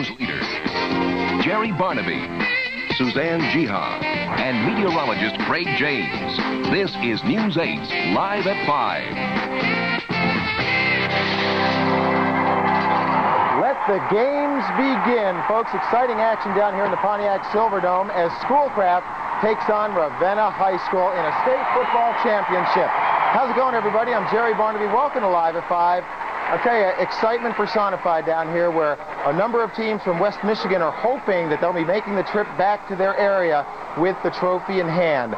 Silverdome's leader, Jerry Barnaby, Suzanne Jiha, and meteorologist Craig James. This is News 8 Live at 5. Let the games begin, folks. Exciting action down here in the Pontiac Silverdome as Schoolcraft takes on Ravenna High School in a state football championship. How's it going, everybody? I'm Jerry Barnaby. Welcome to Live at 5. I'll tell you, excitement personified down here where a number of teams from West Michigan are hoping that they'll be making the trip back to their area with the trophy in hand.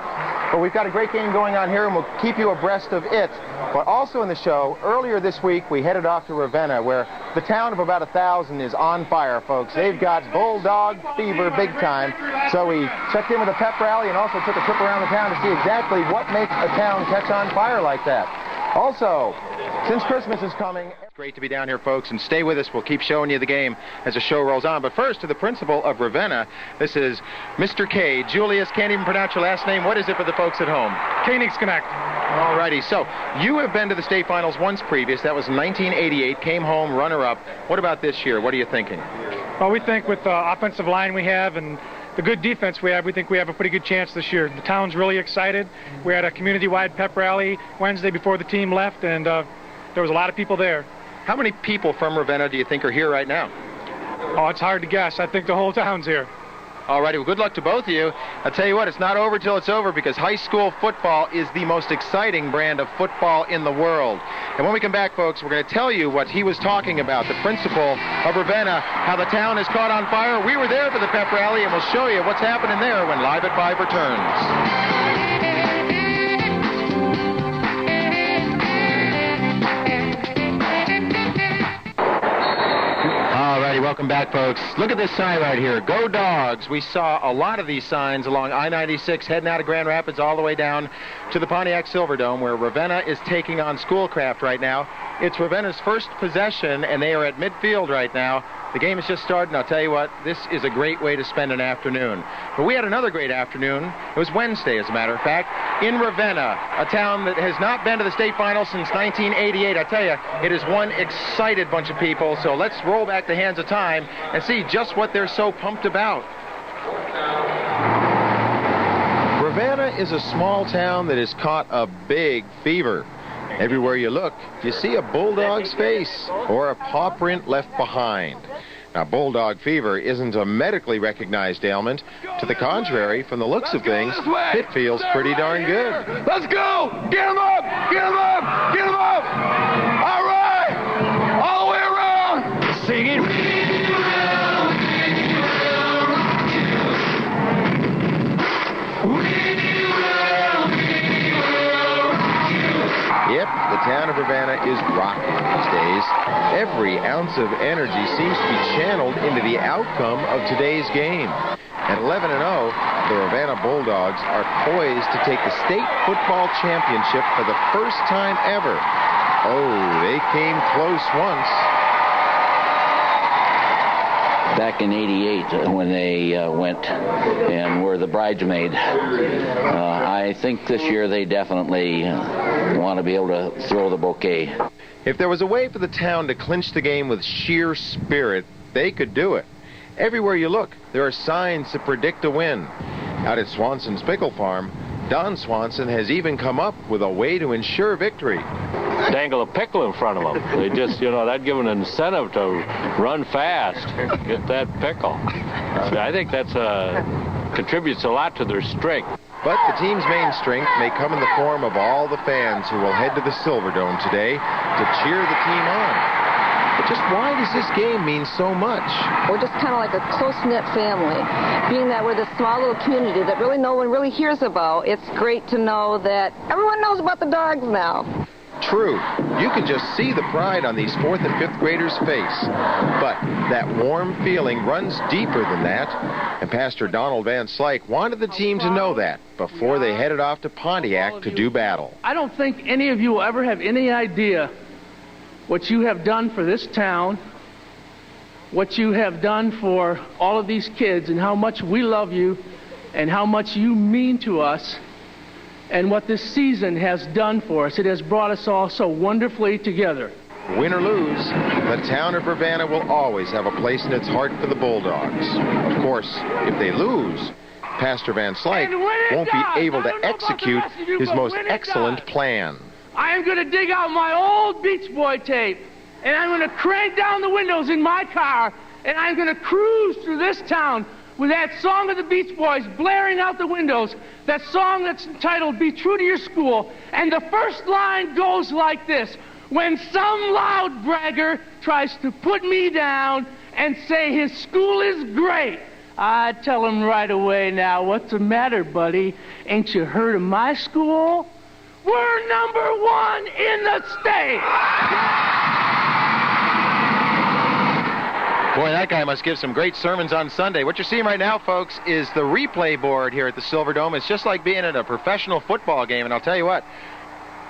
But we've got a great game going on here, and we'll keep you abreast of it. But also in the show, earlier this week, we headed off to Ravenna, where the town of about 1,000 is on fire, folks. They've got Bulldog fever big time. So we checked in with a pep rally and also took a trip around the town to see exactly what makes a town catch on fire like that. Also, since Christmas is coming, it's great to be down here, folks, and stay with us. We'll keep showing you the game as the show rolls on. But first, to the principal of Ravenna, this is Mr. K. Julius, can't even pronounce your last name. What is it for the folks at home? Koenigs Connect. All righty. So, you have been to the state finals once previous. That was 1988. Came home runner-up. What about this year? What are you thinking? Well, we think with the offensive line we have and the good defense we have, we think we have a pretty good chance this year. The town's really excited. We had a community-wide pep rally Wednesday before the team left, and there was a lot of people there. How many people from Ravenna do you think are here right now? Oh, it's hard to guess. I think the whole town's here. All righty, well, good luck to both of you. I'll tell you what, it's not over till it's over, because high school football is the most exciting brand of football in the world. And when we come back, folks, we're going to tell you what he was talking about, the principal of Ravenna, how the town is caught on fire. We were there for the pep rally, and we'll show you what's happening there when Live at 5 returns. Welcome back, folks. Look at this sign right here. Go Dogs. We saw a lot of these signs along I-96 heading out of Grand Rapids all the way down to the Pontiac Silverdome, where Ravenna is taking on Schoolcraft right now. It's Ravenna's first possession, and they are at midfield right now. The game has just started, and I'll tell you what, this is a great way to spend an afternoon. But we had another great afternoon. It was Wednesday, as a matter of fact, in Ravenna, a town that has not been to the state final since 1988. I tell you, it is one excited bunch of people. So let's roll back the hands of time and see just what they're so pumped about. Ravenna is a small town that has caught a big fever. Everywhere you look, you see a bulldog's face or a paw print left behind. Now, bulldog fever isn't a medically recognized ailment. To the contrary, from the looks of things, it feels pretty darn good. Let's go! Get him up! Get him up! Get him up! All right! All the way around! Sing it! Yep, the town of Ravenna is rocking these days. Every ounce of energy seems to be channeled into the outcome of today's game. At 11-0, the Ravenna Bulldogs are poised to take the state football championship for the first time ever. Oh, they came close once. Back in '88, when they went and were the bridesmaid, I think this year they definitely want to be able to throw the bouquet. If there was a way for the town to clinch the game with sheer spirit, they could do it. Everywhere you look, there are signs to predict a win. Out at Swanson's Pickle Farm, Don Swanson has even come up with a way to ensure victory. Dangle a pickle in front of them. They just, that'd give them an incentive to run fast, get that pickle. I think that's contributes a lot to their strength. But the team's main strength may come in the form of all the fans who will head to the Silverdome today to cheer the team on. But just why does this game mean so much? We're just kind of like a close-knit family. Being that we're this small little community that really no one really hears about, it's great to know that everyone knows about the Dogs now. True, you can just see the pride on these 4th and 5th graders' face. But that warm feeling runs deeper than that. And Pastor Donald Van Slyke wanted the team to know that before they headed off to Pontiac to do battle. I don't think any of you will ever have any idea what you have done for this town, what you have done for all of these kids, and how much we love you and how much you mean to us, and what this season has done for us. It has brought us all so wonderfully together. Win or lose, the town of Ravenna will always have a place in its heart for the Bulldogs. Of course, if they lose, Pastor Van Slyke won't be able to execute his most excellent plan. I am going to dig out my old Beach Boy tape, and I'm going to crank down the windows in my car, and I'm going to cruise through this town with that song of the Beach Boys blaring out the windows, that song that's entitled Be True to Your School, and the first line goes like this: when some loud bragger tries to put me down and say his school is great, I tell him right away, now, what's the matter, buddy? Ain't you heard of my school? We're #1 in the state! Boy, that guy must give some great sermons on Sunday. What you're seeing right now, folks, is the replay board here at the Silverdome. It's just like being at a professional football game, and I'll tell you what,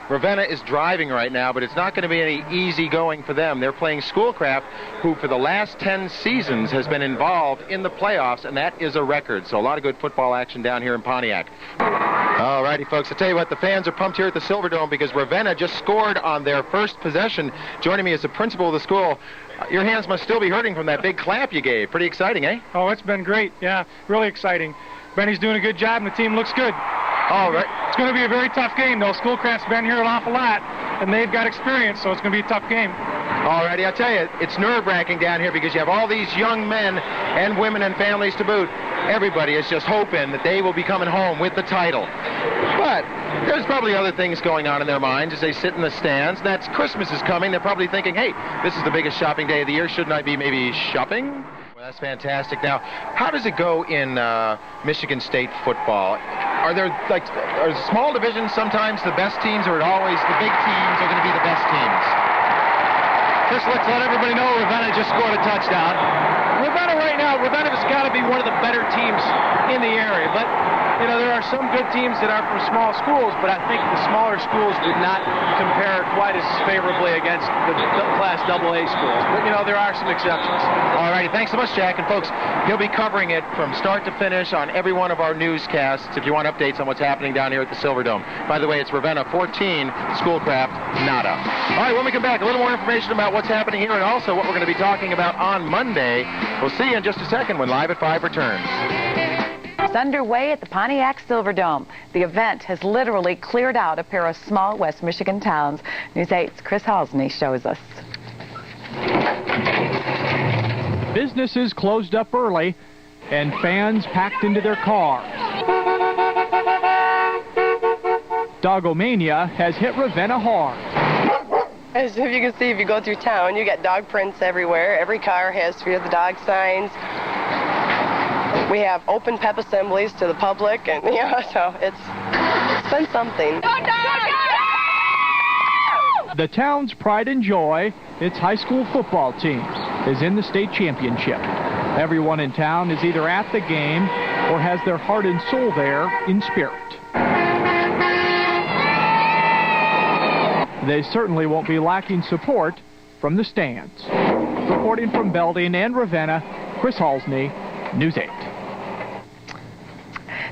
Ravenna is driving right now, but it's not going to be any easy going for them. They're playing Schoolcraft, who for the last 10 seasons has been involved in the playoffs, and that is a record. So a lot of good football action down here in Pontiac. All righty, folks, I'll tell you what, the fans are pumped here at the Silverdome because Ravenna just scored on their first possession. Joining me is the principal of the school. Your hands must still be hurting from that big clap you gave. Pretty exciting, eh? Oh, it's been great. Yeah, really exciting. Benny's doing a good job, and the team looks good. All right. It's going to be a very tough game, though. Schoolcraft's been here an awful lot, and they've got experience, so it's going to be a tough game. All righty, I'll tell you, it's nerve-wracking down here because you have all these young men and women and families to boot. Everybody is just hoping that they will be coming home with the title. But there's probably other things going on in their minds as they sit in the stands. That's Christmas is coming. They're probably thinking, hey, this is the biggest shopping day of the year. Shouldn't I be maybe shopping? Well, that's fantastic. Now, how does it go in Michigan State football? Are there, are small divisions sometimes the best teams, or are it always the big teams are going to be the best teams? First, let's let everybody know Ravenna just scored a touchdown. Ravenna right now, Ravenna has got to be one of the better teams in the area. But, you know, there are some good teams that are from small schools, but I think the smaller schools would not compare quite as favorably against the Class AA schools. But, you know, there are some exceptions. All righty, thanks so much, Jack. And, folks, he'll be covering it from start to finish on every one of our newscasts if you want updates on what's happening down here at the Silverdome. By the way, it's Ravenna 14, Schoolcraft nada. All right, when we come back, a little more information about what's happening here and also what we're going to be talking about on Monday. We'll see you in just a second when Live at 5 returns. It's underway at the Pontiac Silverdome. The event has literally cleared out a pair of small West Michigan towns. News 8's Chris Halsney shows us. Businesses closed up early and fans packed into their cars. Dogomania has hit Ravenna hard. As if you can see, if you go through town, you got dog prints everywhere. Every car has Fear the Dog signs. We have open pep assemblies to the public, and you know, so it's been something. The town's pride and joy, its high school football team, is in the state championship. Everyone in town is either at the game or has their heart and soul there in spirit. They certainly won't be lacking support from the stands. Reporting from Belding and Ravenna, Chris Halsney, News 8.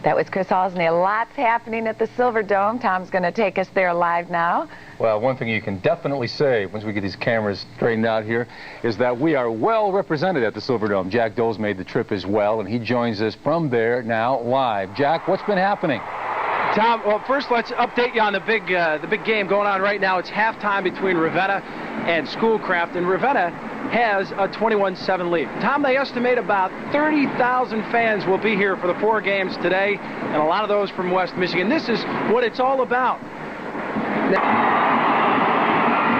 That was Chris Halsney. Lots happening at the Silverdome. Tom's going to take us there live now. Well, one thing you can definitely say once we get these cameras straightened out here is that we are well represented at the Silverdome. Jack Dole's made the trip as well, and he joins us from there now live. Jack, what's been happening? Tom, well, first let's update you on the big game going on right now. It's halftime between Ravenna and Schoolcraft, and Ravenna has a 21-7 lead. Tom, they estimate about 30,000 fans will be here for the 4 games today, and a lot of those from West Michigan. This is what it's all about.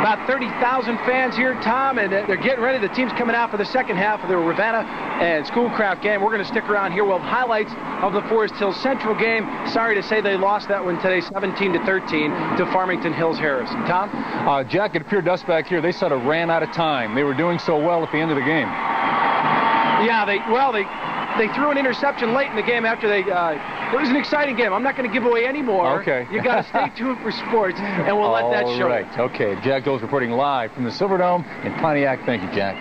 About 30,000 fans here, Tom, and they're getting ready. The team's coming out for the second half of the Ravenna and Schoolcraft game. We're going to stick around here. We'll have highlights of the Forest Hills Central game. Sorry to say they lost that one today, 17-13 to Farmington Hills Harrison. Tom? Jack, it appeared to us back here they sort of ran out of time. They were doing so well at the end of the game. Yeah, they threw an interception late in the game after they... it was an exciting game. I'm not going to give away any more. Okay. You got to stay tuned for sports, and we'll let that show. All right. Okay. Jack Dole's reporting live from the Silverdome in Pontiac. Thank you, Jack.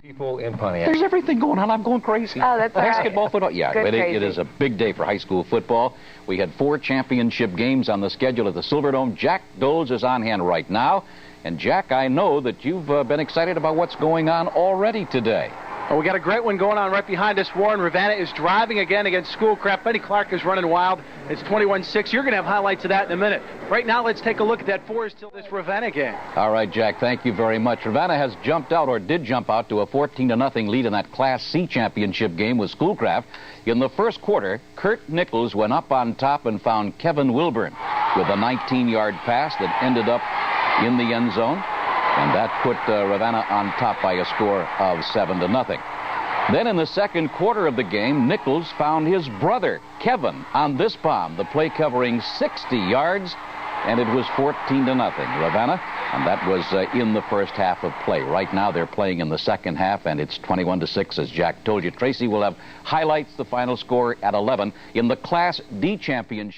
People in Pontiac. There's everything going on. I'm going crazy. Oh, that's basketball, right. football. Yeah, it is a big day for high school football. We had 4 championship games on the schedule at the Silverdome. Jack Doles is on hand right now. And Jack, I know that you've been excited about what's going on already today. Well, we got a great one going on right behind us. Warren Ravenna is driving again against Schoolcraft. Benny Clark is running wild. It's 21-6. You're going to have highlights of that in a minute. Right now, let's take a look at that Forest Hill this Ravenna game. All right, Jack, thank you very much. Ravenna has jumped out, or did jump out, to a 14-0 lead in that Class C championship game with Schoolcraft. In the first quarter, Kurt Nichols went up on top and found Kevin Wilburn with a 19-yard pass that ended up in the end zone. And that put Ravenna on top by a score of 7-0. Then in the second quarter of the game, Nichols found his brother, Kevin, on this bomb. The play covering 60 yards, and it was 14-0 Ravenna. And that was in the first half of play. Right now they're playing in the second half, and it's 21-6, as Jack told you. Tracy will have highlights, the final score at 11 in the Class D championship.